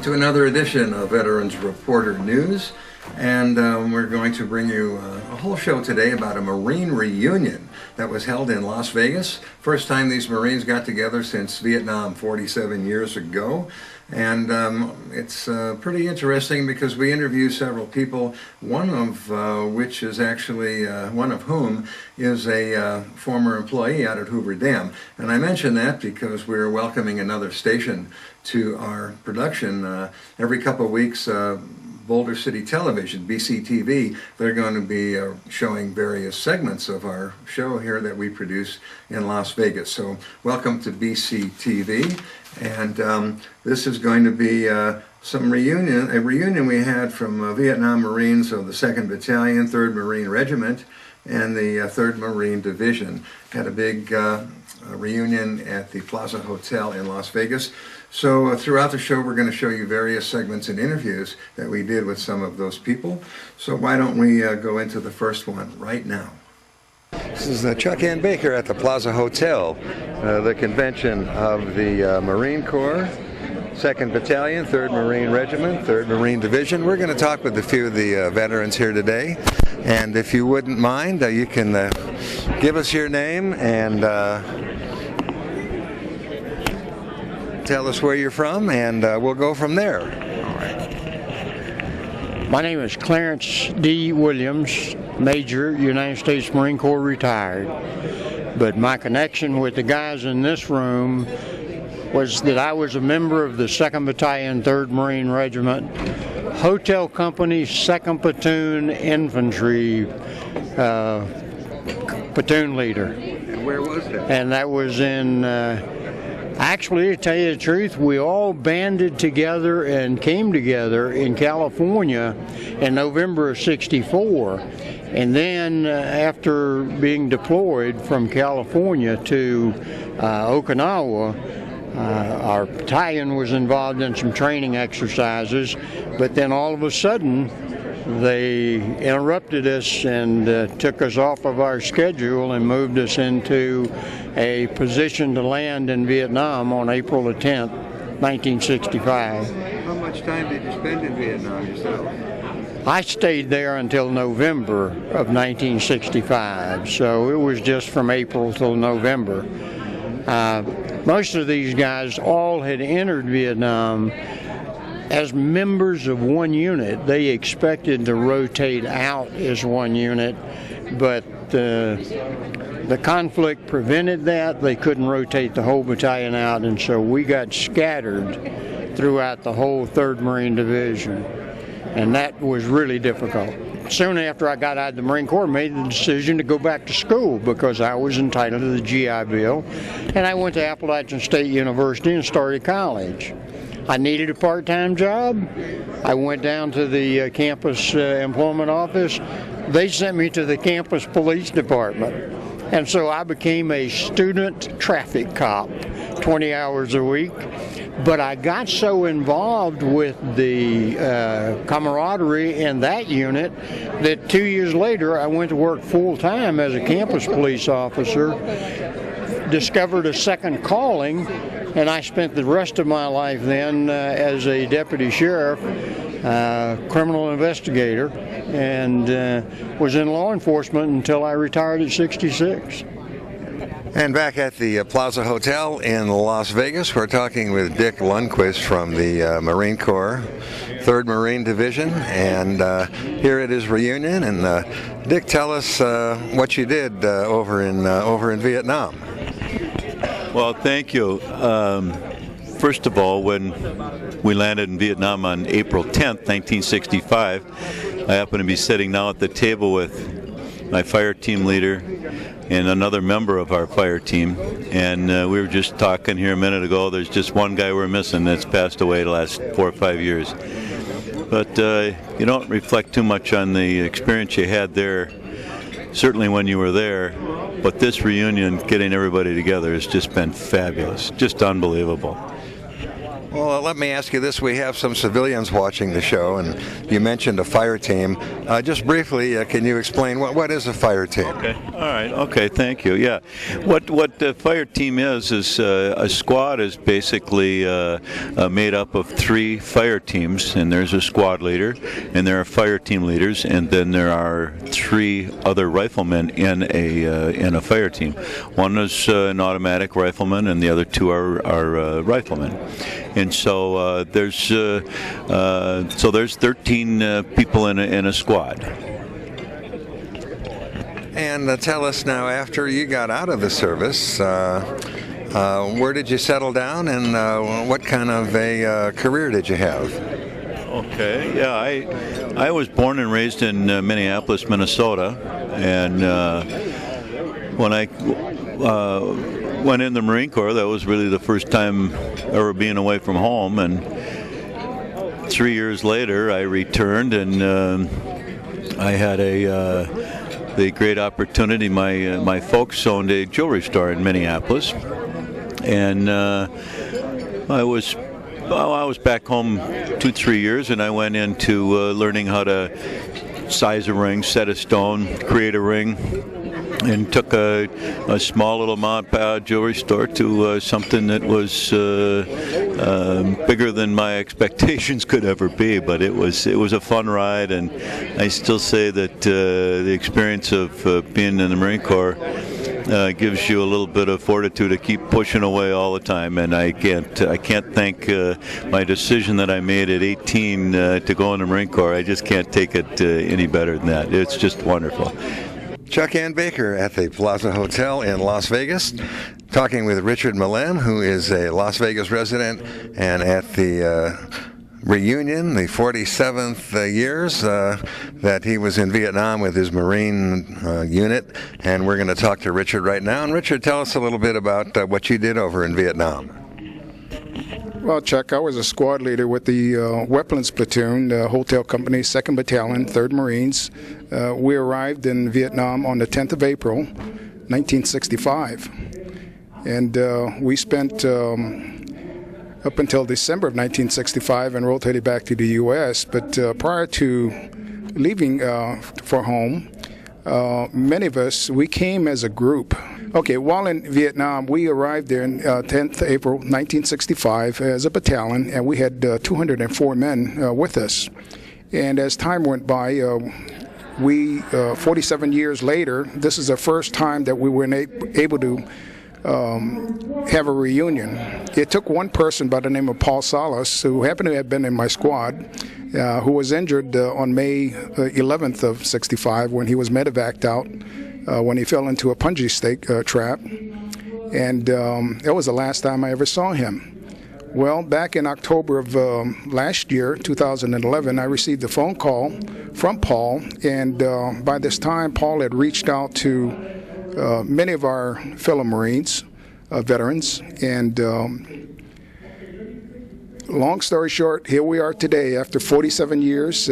to another edition of Veterans Reporter News, and we're going to bring you a whole show today about a Marine reunion that was held in Las Vegas. First time these Marines got together since Vietnam 47 years ago, and it's pretty interesting because we interviewed several people, one of which is actually, one of whom is a former employee out at Hoover Dam. And I mention that because we're welcoming another station to our production. Every couple of weeks, Boulder City Television, BCTV, they're going to be showing various segments of our show here that we produce in Las Vegas. So welcome to BCTV, and this is going to be a reunion we had from Vietnam Marines of the 2nd Battalion, 3rd Marine Regiment, and the 3rd Marine Division. Had a big reunion at the Plaza Hotel in Las Vegas. So throughout the show, we're going to show you various segments and interviews that we did with some of those people. So why don't we go into the first one right now? This is Chuck Ann Baker at the Plaza Hotel, the convention of the Marine Corps, 2nd Battalion, 3rd Marine Regiment, 3rd Marine Division. We're going to talk with a few of the veterans here today. And if you wouldn't mind, you can give us your name and tell us where you're from, and we'll go from there. All right. My name is Clarence D. Williams, Major, United States Marine Corps, retired. But my connection with the guys in this room was that I was a member of the 2nd Battalion, 3rd Marine Regiment, Hotel Company, 2nd Platoon Infantry platoon leader. And where was that? And that was in actually, to tell you the truth, we all banded together and came together in California in November of '64. And then after being deployed from California to Okinawa, our battalion was involved in some training exercises, but then all of a sudden they interrupted us and took us off of our schedule and moved us into a position to land in Vietnam on April the 10th, 1965. How much time did you spend in Vietnam yourself? I stayed there until November of 1965, so it was just from April till November. Most of these guys all had entered Vietnam as members of one unit. They expected to rotate out as one unit, but the conflict prevented that. They couldn't rotate the whole battalion out, and so we got scattered throughout the whole 3rd Marine Division, and that was really difficult. Soon after I got out of the Marine Corps, I made the decision to go back to school because I was entitled to the GI Bill, and I went to Appalachian State University and started college. I needed a part-time job. I went down to the campus employment office. They sent me to the campus police department. And so I became a student traffic cop, 20 hours a week. But I got so involved with the camaraderie in that unit that 2 years later I went to work full-time as a campus police officer, discovered a second calling, and I spent the rest of my life then as a deputy sheriff, criminal investigator, and was in law enforcement until I retired at 66. And back at the Plaza Hotel in Las Vegas, we're talking with Dick Lundquist from the Marine Corps, 3rd Marine Division, and here at his reunion. And Dick, tell us what you did over in Vietnam. Well, thank you. First of all, when we landed in Vietnam on April 10th, 1965, I happen to be sitting now at the table with my fire team leader and another member of our fire team, and we were just talking here a minute ago. There's just one guy we're missing that's passed away the last 4 or 5 years. But you don't reflect too much on the experience you had there, certainly when you were there, but this reunion, getting everybody together, has just been fabulous, just unbelievable. Well, let me ask you this. We have some civilians watching the show, and you mentioned a fire team. Just briefly, can you explain what is a fire team? Okay. All right. Okay. Thank you. Yeah. What the fire team is a squad is basically made up of 3 fire teams, and there's a squad leader, and there are fire team leaders, and then there are 3 other riflemen in a fire team. One is an automatic rifleman, and the other 2 are riflemen. And so there's 13 people in a squad. And tell us now, after you got out of the service, where did you settle down, and what kind of a career did you have? Okay, yeah, I was born and raised in Minneapolis, Minnesota, and when I went in the Marine Corps, that was really the first time ever being away from home, and 3 years later I returned, and I had the great opportunity. My folks owned a jewelry store in Minneapolis, and I was back home 2-3 years, and I went into learning how to size a ring, set a stone, create a ring, and took a small little mom and pop jewelry store to something that was bigger than my expectations could ever be. But it was a fun ride, and I still say that the experience of being in the Marine Corps gives you a little bit of fortitude to keep pushing away all the time. And I can't thank my decision that I made at 18 to go in the Marine Corps. I just can't take it any better than that. It's just wonderful. Chuck Ann Baker at the Plaza Hotel in Las Vegas, talking with Richard Malem, who is a Las Vegas resident, and at the reunion, the 47th years that he was in Vietnam with his Marine unit. And we're going to talk to Richard right now. And Richard, tell us a little bit about what you did over in Vietnam. Well, Chuck, I was a squad leader with the weapons platoon, the Hotel Company, 2nd Battalion, 3rd Marines. We arrived in Vietnam on the 10th of April, 1965. And we spent up until December of 1965 and rotated back to the U.S. But prior to leaving for home, many of us, we came as a group. Okay, while in Vietnam, we arrived there on 10th April 1965 as a battalion, and we had 204 men with us. And as time went by, 47 years later, this is the first time that we were able to have a reunion. It took one person by the name of Paul Salas, who happened to have been in my squad, who was injured on May 11th of 65 when he was medevaced out when he fell into a punji stake trap. And that was the last time I ever saw him. Well, back in October of last year, 2011, I received a phone call from Paul, and by this time, Paul had reached out to many of our fellow Marines, veterans, and long story short, here we are today after 47 years.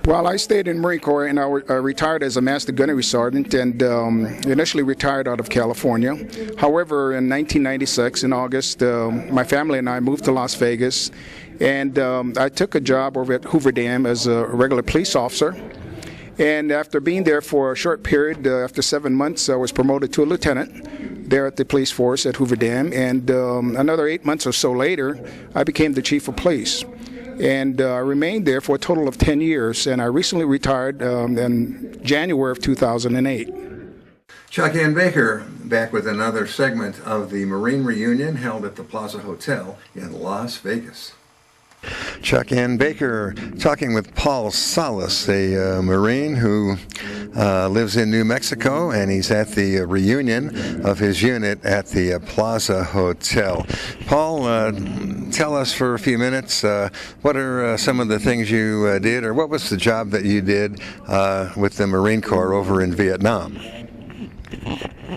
Well, I stayed in the Marine Corps, and I retired as a Master Gunnery Sergeant, and initially retired out of California. However, in 1996, in August, my family and I moved to Las Vegas, and I took a job over at Hoover Dam as a regular police officer. And after being there for a short period, after 7 months, I was promoted to a lieutenant there at the police force at Hoover Dam. And another 8 months or so later, I became the chief of police. And I remained there for a total of 10 years. And I recently retired in January of 2008. Chuck Ann Baker back with another segment of the Marine Reunion held at the Plaza Hotel in Las Vegas. Chuck Ann Baker talking with Paul Salas, a Marine who lives in New Mexico, and he's at the reunion of his unit at the Plaza Hotel. Paul, tell us for a few minutes, what are some of the things you did, or what was the job that you did with the Marine Corps over in Vietnam?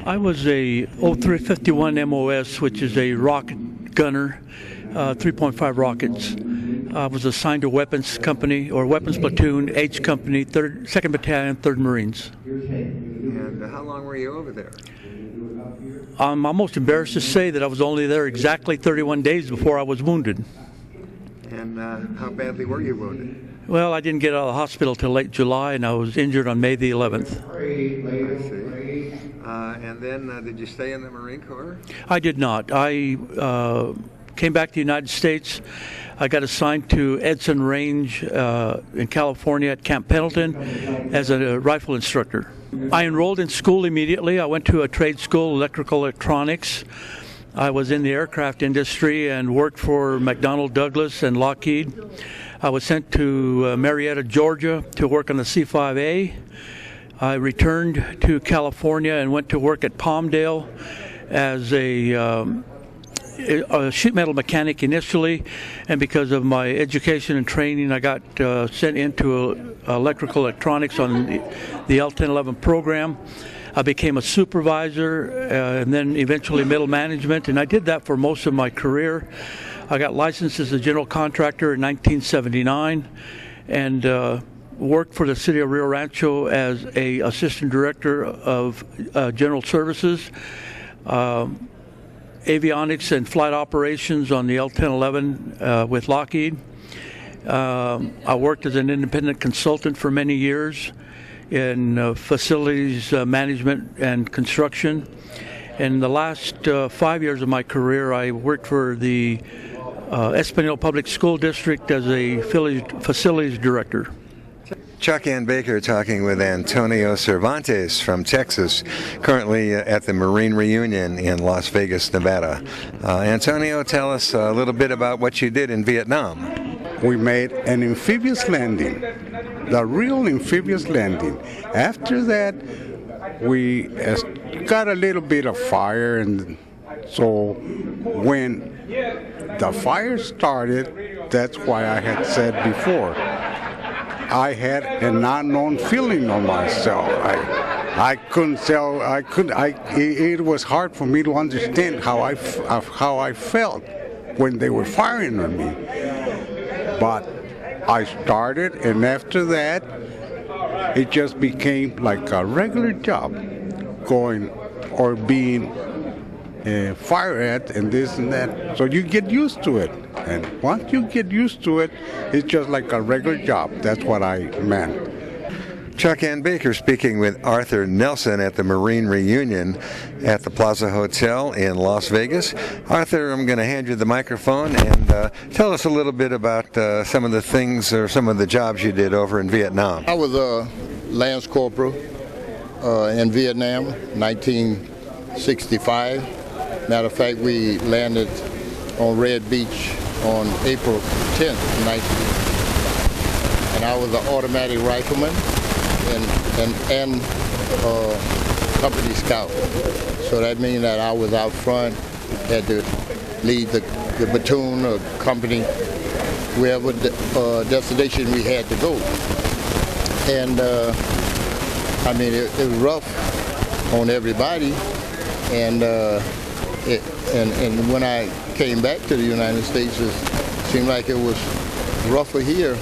I was a 0351 MOS, which is a rocket gunner, 3.5 rockets. I was assigned to weapons company or weapons platoon, H Company, 2nd Battalion, 3rd Marines. And how long were you over there? I'm almost embarrassed to say that I was only there exactly 31 days before I was wounded. And how badly were you wounded? Well, I didn't get out of the hospital till late July, and I was injured on May the 11th. I see. And then did you stay in the Marine Corps? I did not. I came back to the United States. I got assigned to Edson Range in California at Camp Pendleton as a rifle instructor. I enrolled in school immediately. I went to a trade school, electrical electronics. I was in the aircraft industry and worked for McDonnell Douglas and Lockheed. I was sent to Marietta, Georgia to work on the C-5A. I returned to California and went to work at Palmdale as a sheet metal mechanic initially, and because of my education and training, I got sent into electrical electronics on the L-1011 program. I became a supervisor and then eventually middle management, and I did that for most of my career. I got licensed as a general contractor in 1979 and worked for the city of Rio Rancho as a assistant director of general services, avionics and flight operations on the L-1011 with Lockheed. I worked as an independent consultant for many years in facilities management and construction. In the last 5 years of my career, I worked for the Espanola Public School District as a facilities director. Chuck Ann Baker talking with Antonio Cervantes from Texas, currently at the Marine Reunion in Las Vegas, Nevada. Antonio, tell us a little bit about what you did in Vietnam. We made an amphibious landing, the real amphibious landing. After that, we got a little bit of fire, and so when the fire started, that's why I had said before, I had an unknown feeling on myself. I couldn't tell. It was hard for me to understand how I felt when they were firing on me. But I started, and after that, it just became like a regular job, going or being fired at and this and that. So you get used to it. And once you get used to it, it's just like a regular job. That's what I meant. Chuck Ann Baker speaking with Arthur Nelson at the Marine Reunion at the Plaza Hotel in Las Vegas. Arthur, I'm going to hand you the microphone and tell us a little bit about some of the things or some of the jobs you did over in Vietnam. I was a Lance Corporal in Vietnam, 1965. Matter of fact, we landed on Red Beach on April 10th, 1965. And I was an automatic rifleman and company scout. So that means that I was out front, had to lead the platoon or company, wherever destination we had to go. And I mean, it was rough on everybody. And when I came back to the United States, it seemed like it was rougher here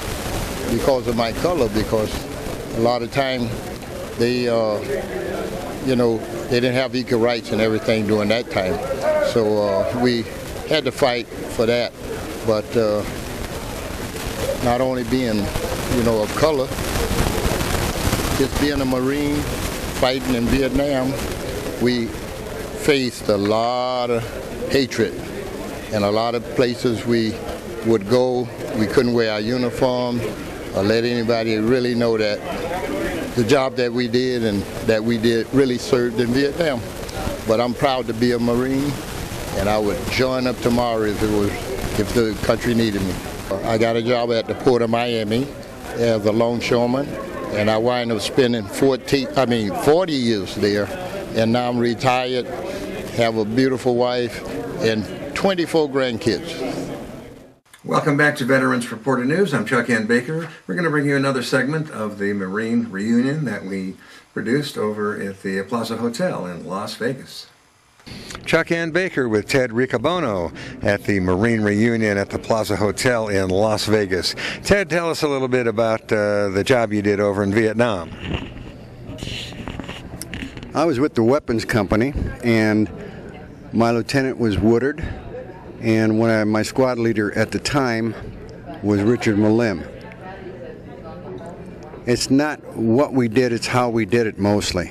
because of my color, because a lot of time they, they didn't have equal rights and everything during that time. So we had to fight for that. But not only being, of color, just being a Marine fighting in Vietnam, we faced a lot of hatred. And a lot of places we would go, we couldn't wear our uniform or let anybody really know that the job that we did and that we did really served in Vietnam. But I'm proud to be a Marine, and I would join up tomorrow if the country needed me. I got a job at the Port of Miami as a longshoreman, and I wind up spending 40 years there, and now I'm retired, have a beautiful wife, and 24 grandkids. Welcome back to Veterans Reporter News. I'm Chuck Ann Baker. We're going to bring you another segment of the Marine Reunion that we produced over at the Plaza Hotel in Las Vegas. Chuck Ann Baker with Ted Riccobono at the Marine Reunion at the Plaza Hotel in Las Vegas. Ted, tell us a little bit about the job you did over in Vietnam. I was with the weapons company, and my lieutenant was Woodard, and my squad leader at the time was Richard Malim. It's not what we did, it's how we did it mostly.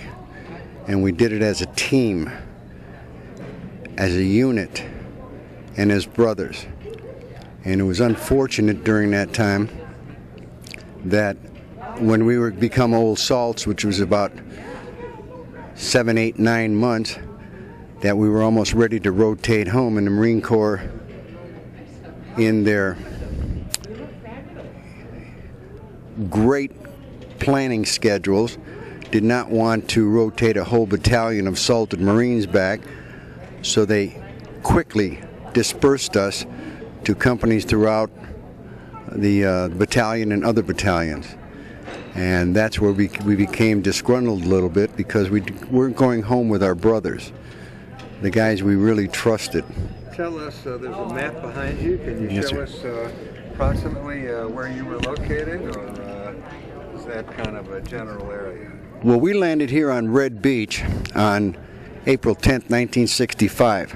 And we did it as a team, as a unit, and as brothers. And it was unfortunate during that time that when we were become old salts, which was about 7, 8, 9 months, that we were almost ready to rotate home, and the Marine Corps, in their great planning schedules, did not want to rotate a whole battalion of salted Marines back, so they quickly dispersed us to companies throughout the battalion and other battalions. And that's where we became disgruntled a little bit, because we weren't going home with our brothers, the guys we really trusted. Tell us, there's a map behind you. Can you Yes, show sir. us approximately where you were located, or is that kind of a general area? Well, we landed here on Red Beach on April 10th, 1965.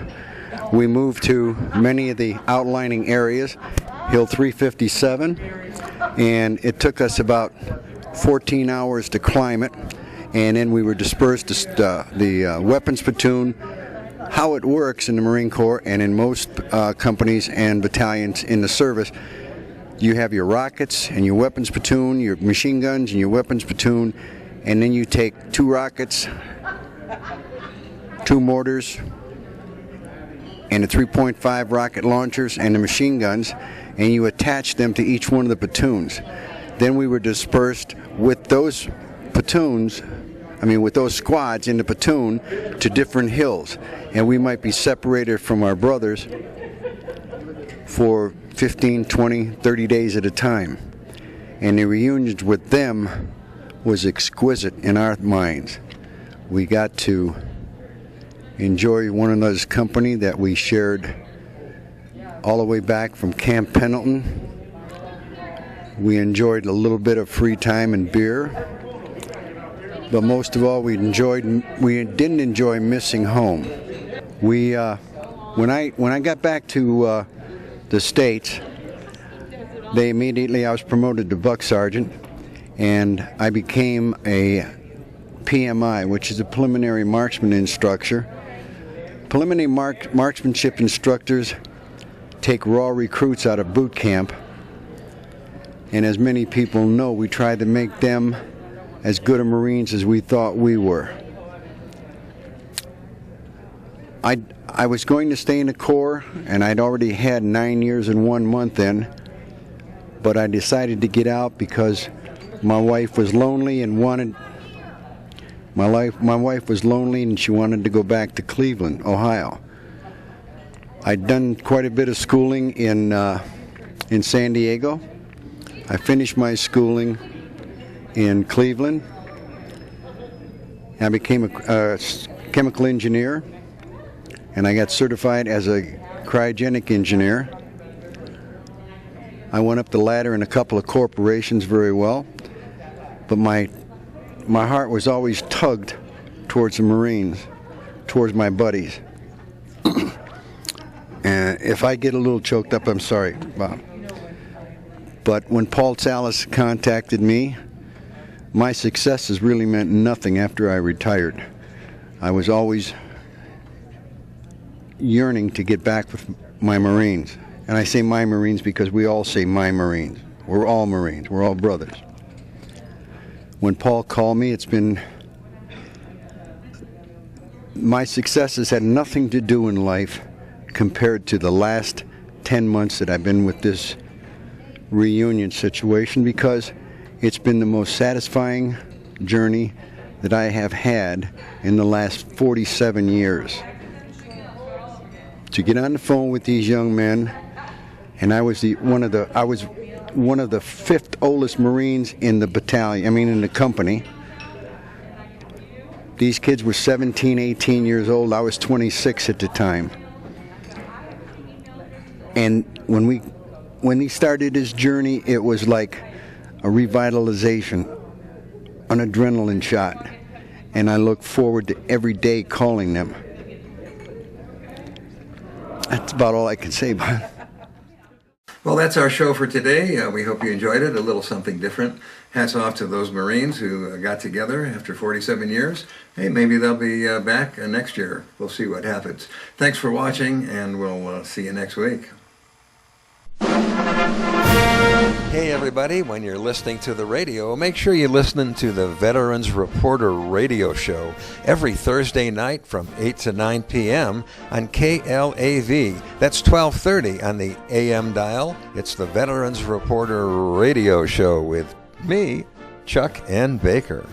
We moved to many of the outlining areas, Hill 357, and it took us about 14 hours to climb it, and then we were dispersed to the weapons platoon. How it works in the Marine Corps and in most companies and battalions in the service, you have your rockets and your weapons platoon, your machine guns and your weapons platoon, and then you take 2 rockets, 2 mortars, and the 3.5 rocket launchers and the machine guns, and you attach them to each one of the platoons. Then we were dispersed with those platoons, with those squads in the platoon, to different hills, and we might be separated from our brothers for 15, 20, 30 days at a time. And the reunions with them was exquisite in our minds. We got to enjoy one another's company that we shared all the way back from Camp Pendleton. We enjoyed a little bit of free time and beer, but most of all we didn't enjoy missing home. When I got back to the States, I was promoted to buck sergeant, and I became a PMI, which is a preliminary marksman instructor. Preliminary marksmanship instructors take raw recruits out of boot camp, and as many people know, we tried to make them as good a Marines as we thought we were. I was going to stay in the Corps, and I'd already had 9 years and 1 month in, but I decided to get out because my wife was lonely and she wanted to go back to Cleveland, Ohio. I'd done quite a bit of schooling in San Diego. I finished my schooling in Cleveland. I became a chemical engineer, and I got certified as a cryogenic engineer. I went up the ladder in a couple of corporations very well, but my heart was always tugged towards the Marines, towards my buddies. And if I get a little choked up, I'm sorry, Bob. But when Paul Salas contacted me, my successes really meant nothing after I retired. I was always yearning to get back with my Marines. And I say my Marines because we all say my Marines. We're all Marines. We're all brothers. When Paul called me, my successes had nothing to do in life compared to the last 10 months that I've been with this reunion situation, because it's been the most satisfying journey that I have had in the last 47 years. To get on the phone with these young men, and I was one of the 5th oldest Marines in the battalion, in the company. These kids were 17, 18 years old. I was 26 at the time. And when he started his journey, it was like a revitalization, an adrenaline shot. and I look forward to every day calling them. That's about all I can say about it. Well, that's our show for today. We hope you enjoyed it, a little something different. Hats off to those Marines who got together after 47 years. Hey, maybe they'll be back next year. We'll see what happens. Thanks for watching, and we'll see you next week. Hey everybody, when you're listening to the radio, make sure you listen to the Veterans Reporter radio show every Thursday night from 8 to 9 p.m. on KLAV. That's 1230 on the AM dial. It's the Veterans Reporter radio show with me, Chuck N. Baker.